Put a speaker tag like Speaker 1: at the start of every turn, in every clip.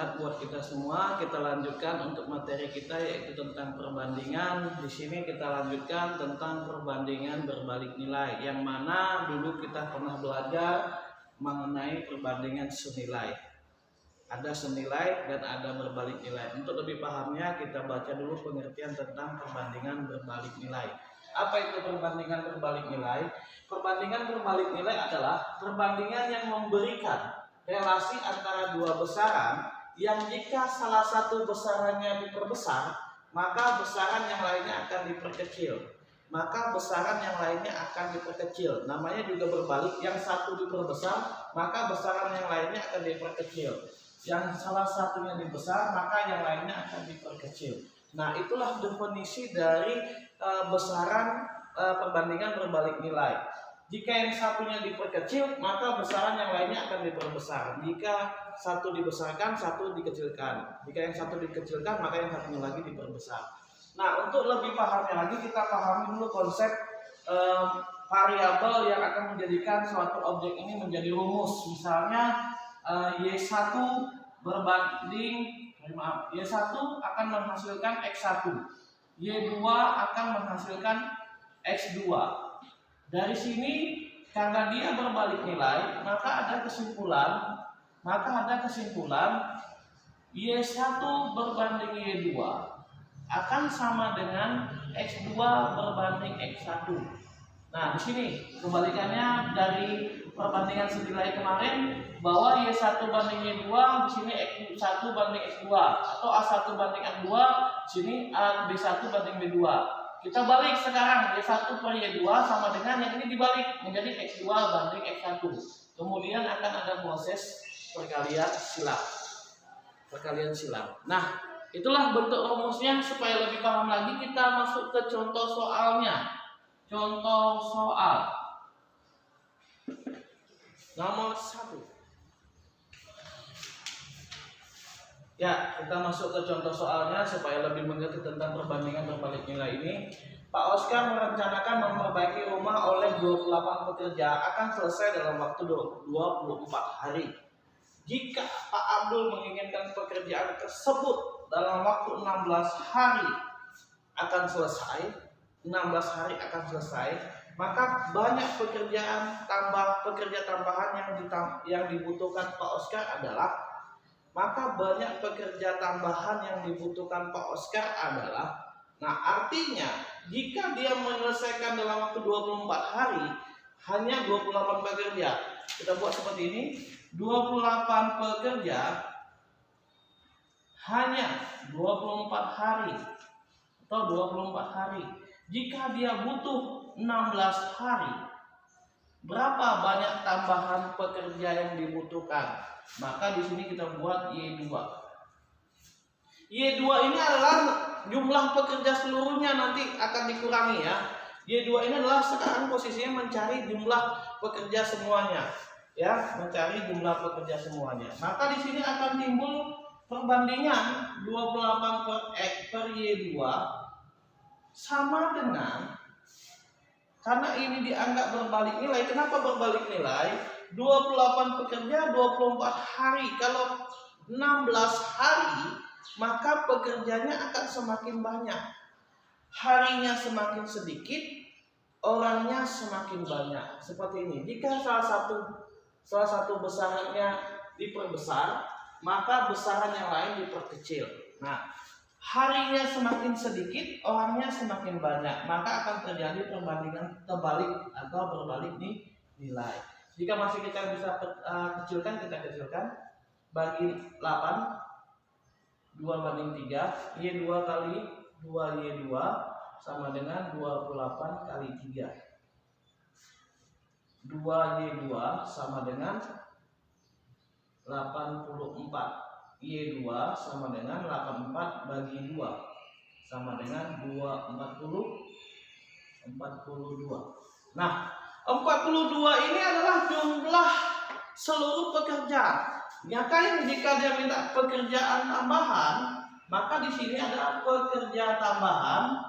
Speaker 1: bermanfaat buat kita semua. Kita lanjutkan untuk materi kita yaitu tentang perbandingan. Di sini kita lanjutkan tentang perbandingan berbalik nilai, yang mana dulu kita pernah belajar mengenai perbandingan senilai. Ada senilai dan ada berbalik nilai. Untuk lebih pahamnya kita baca dulu pengertian tentang perbandingan berbalik nilai. Apa itu perbandingan berbalik nilai? Perbandingan berbalik nilai adalah perbandingan yang memberikan relasi antara dua besaran yang jika salah satu besarannya diperbesar, maka besaran yang lainnya akan diperkecil. Maka besaran yang lainnya akan diperkecil. Namanya juga berbalik, yang satu diperbesar, maka besaran yang lainnya akan diperkecil. Yang salah satunya dibesar, maka yang lainnya akan diperkecil. Nah, itulah definisi dari besaran perbandingan berbalik nilai. Jika yang satunya diperkecil, maka besaran yang lainnya akan diperbesar. Jika satu dibesarkan, satu dikecilkan. Jika yang satu dikecilkan, maka yang satunya lagi diperbesar. Nah, untuk lebih pahamnya lagi, kita pahami dulu konsep variabel yang akan menjadikan suatu objek ini menjadi rumus. Misalnya Y1 berbanding, Y1 akan menghasilkan X1, Y2 akan menghasilkan X2. Dari sini karena dia berbalik nilai, maka ada kesimpulan Y1 berbanding Y2 akan sama dengan X2 berbanding X1. Nah, di sini kebalikannya dari perbandingan senilai kemarin, bahwa Y1 banding Y2, di sini X1 banding X2, atau A1 banding A2, di sini B1 banding B2. Kita balik sekarang, Y1 per Y2 sama dengan yang ini dibalik menjadi X2 banding X1. Kemudian akan ada proses perkalian silang. Nah, itulah bentuk rumusnya. Supaya lebih paham lagi, kita masuk ke contoh soalnya. Contoh soal nomor 1. Ya, kita masuk ke contoh soalnya supaya lebih mengerti tentang perbandingan berbalik nilai ini. Pak Oscar merencanakan memperbaiki rumah oleh 28 pekerja akan selesai dalam waktu 24 hari. Jika Pak Abdul menginginkan pekerjaan tersebut dalam waktu 16 hari akan selesai, maka banyak pekerja tambahan yang dibutuhkan Pak Oscar adalah nah, artinya jika dia menyelesaikan dalam waktu 24 hari hanya 28 pekerja. Kita buat seperti ini, 28 pekerja hanya 24 hari atau 24 hari. Jika dia butuh 16 hari, berapa banyak tambahan pekerja yang dibutuhkan? Maka di sini kita buat Y2. Y2 ini adalah jumlah pekerja seluruhnya, nanti akan dikurangi ya. Y2 ini adalah sekarang posisinya mencari jumlah pekerja semuanya. Ya, mencari jumlah pekerja semuanya. Maka di sini akan timbul perbandingan 28 per Y2 sama dengan, karena ini dianggap berbalik nilai. Kenapa berbalik nilai? 28 pekerja 24 hari. Kalau 16 hari, maka pekerjanya akan semakin banyak. Harinya semakin sedikit, orangnya semakin banyak. Seperti ini. Jika salah satu besarannya diperbesar, maka besaran yang lain diperkecil. Nah, harinya semakin sedikit, orangnya semakin banyak, maka akan terjadi perbandingan terbalik atau berbalik nilai. Jika masih kita bisa kecilkan, kita kecilkan. Bagi 8, 2 banding 3, Y2 kali 2Y2 sama dengan 28 kali 3. 2Y2 sama dengan 84. Y2 sama dengan 84 bagi 2 sama dengan 42. Nah, 42 ini adalah jumlah seluruh pekerja. Nyatakan jika dia minta pekerjaan tambahan, maka di sini ada pekerja tambahan.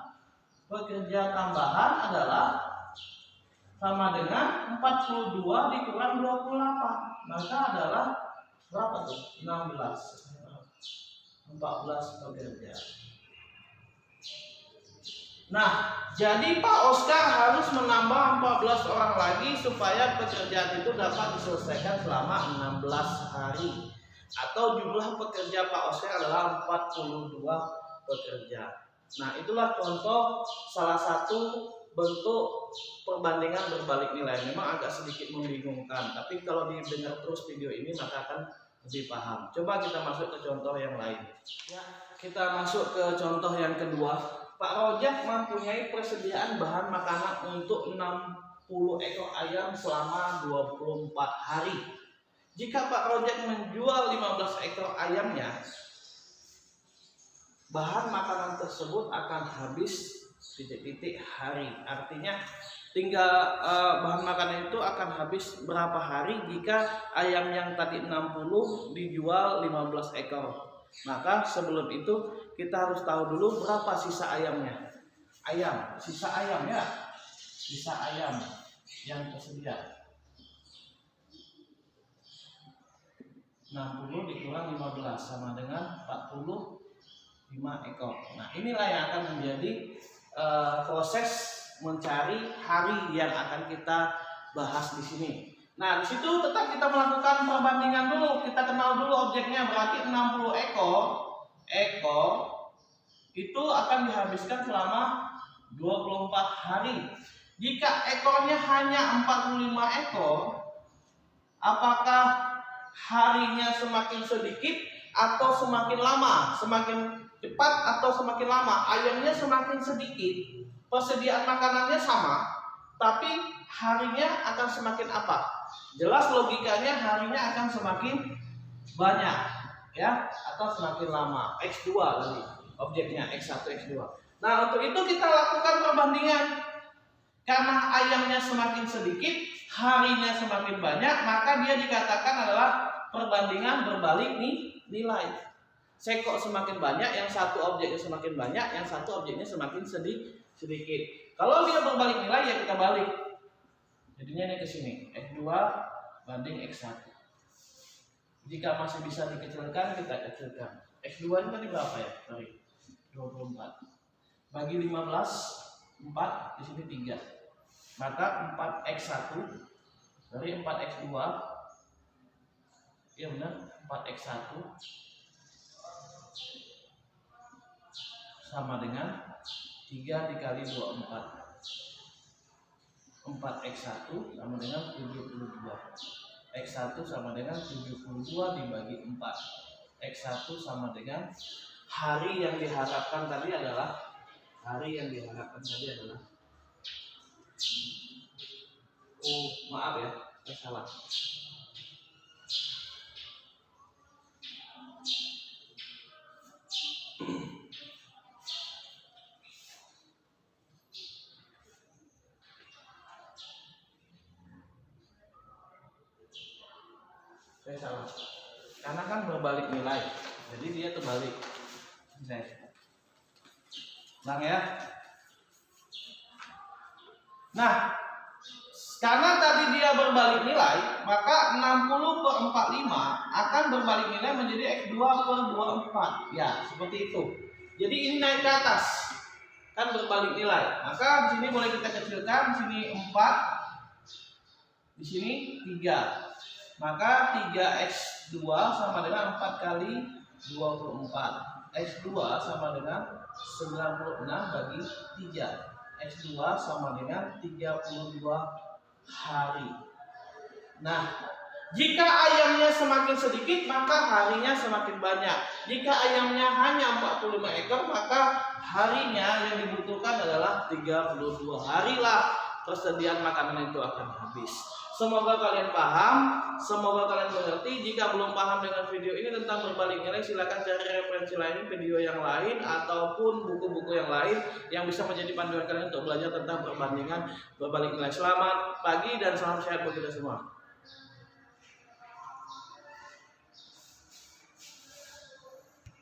Speaker 1: Pekerja tambahan adalah sama dengan 42 dikurang 28. Maka adalah berapa tuh? 16. 14 pekerja. Nah, jadi Pak Oscar harus menambah 14 orang lagi supaya pekerjaan itu dapat diselesaikan selama 16 hari. Atau jumlah pekerja Pak Oscar adalah 42 pekerja. Nah, itulah contoh salah satu bentuk perbandingan berbalik nilai. Memang agak sedikit membingungkan, tapi kalau didengar terus video ini maka akan lebih paham. Coba kita masuk ke contoh yang lain. Ya, kita masuk ke contoh yang kedua. Pak Rojak mempunyai persediaan bahan makanan untuk 60 ekor ayam selama 24 hari. Jika Pak Rojak menjual 15 ekor ayamnya, bahan makanan tersebut akan habis titik-titik hari. Artinya tinggal bahan makanan itu akan habis berapa hari jika ayam yang tadi 60 dijual 15 ekor. Maka sebelum itu kita harus tahu dulu berapa sisa ayamnya. Sisa ayam ya. Sisa ayam yang tersedia. 60 dikurang 15 sama dengan 45 ekor. Nah, inilah yang akan menjadi proses mencari hari yang akan kita bahas di sini. Nah, di situ tetap kita melakukan perbandingan dulu. Kita kenal dulu objeknya, berarti 60 ekor itu akan dihabiskan selama 24 hari. Jika ekornya hanya 45 ekor, apakah harinya semakin sedikit atau semakin lama? Semakin cepat atau semakin lama? Ayamnya semakin sedikit, persediaan makanannya sama, tapi harinya akan semakin apa? Jelas logikanya harinya akan semakin banyak, ya, atau semakin lama. X2 tadi objeknya, X1, X2. Nah, untuk itu kita lakukan perbandingan. Karena ayamnya semakin sedikit, harinya semakin banyak, maka dia dikatakan adalah perbandingan berbalik nilai. Sekok semakin banyak, yang satu objeknya semakin banyak, yang satu objeknya semakin sedikit. Kalau dia berbalik nilai, ya kita balik. Jadinya ini ke sini, X2 banding X1. Jika masih bisa dikecilkan, kita kecilkan. X2 ini tadi berapa ya? Sorry, 24. Bagi 15, 4, di sini 3. Maka 4X1 dari 4X2, ya benar, 4X1 sama dengan 3 dikali 24. 4X1 sama dengan 72. X1 sama dengan 72 dibagi 4. X1 sama dengan hari yang diharapkan tadi adalah maaf ya, saya salah. Saya salah. Karena kan berbalik nilai, jadi dia terbalik. Bang ya. Nah, karena tadi dia berbalik nilai, maka 60 per 45 akan berbalik nilai menjadi X2 per 24. Ya, seperti itu. Jadi ini naik ke atas, kan berbalik nilai. Maka di sini boleh kita kecilkan, di sini 4, di sini 3. Maka 3X2 sama dengan 4 kali 24. X2 sama dengan 96 bagi 3. X2 sama dengan 32 hari. Nah, jika ayamnya semakin sedikit, maka harinya semakin banyak. Jika ayamnya hanya 45 ekor, maka harinya yang dibutuhkan adalah 32 hari lah persediaan makanan itu akan habis. Semoga kalian paham, semoga kalian mengerti. Jika belum paham dengan video ini tentang berbalik nilai, silakan cari referensi lain, video yang lain, ataupun buku-buku yang lain yang bisa menjadi panduan kalian untuk belajar tentang perbandingan berbalik nilai. Selamat pagi dan salam sehat buat kita semua.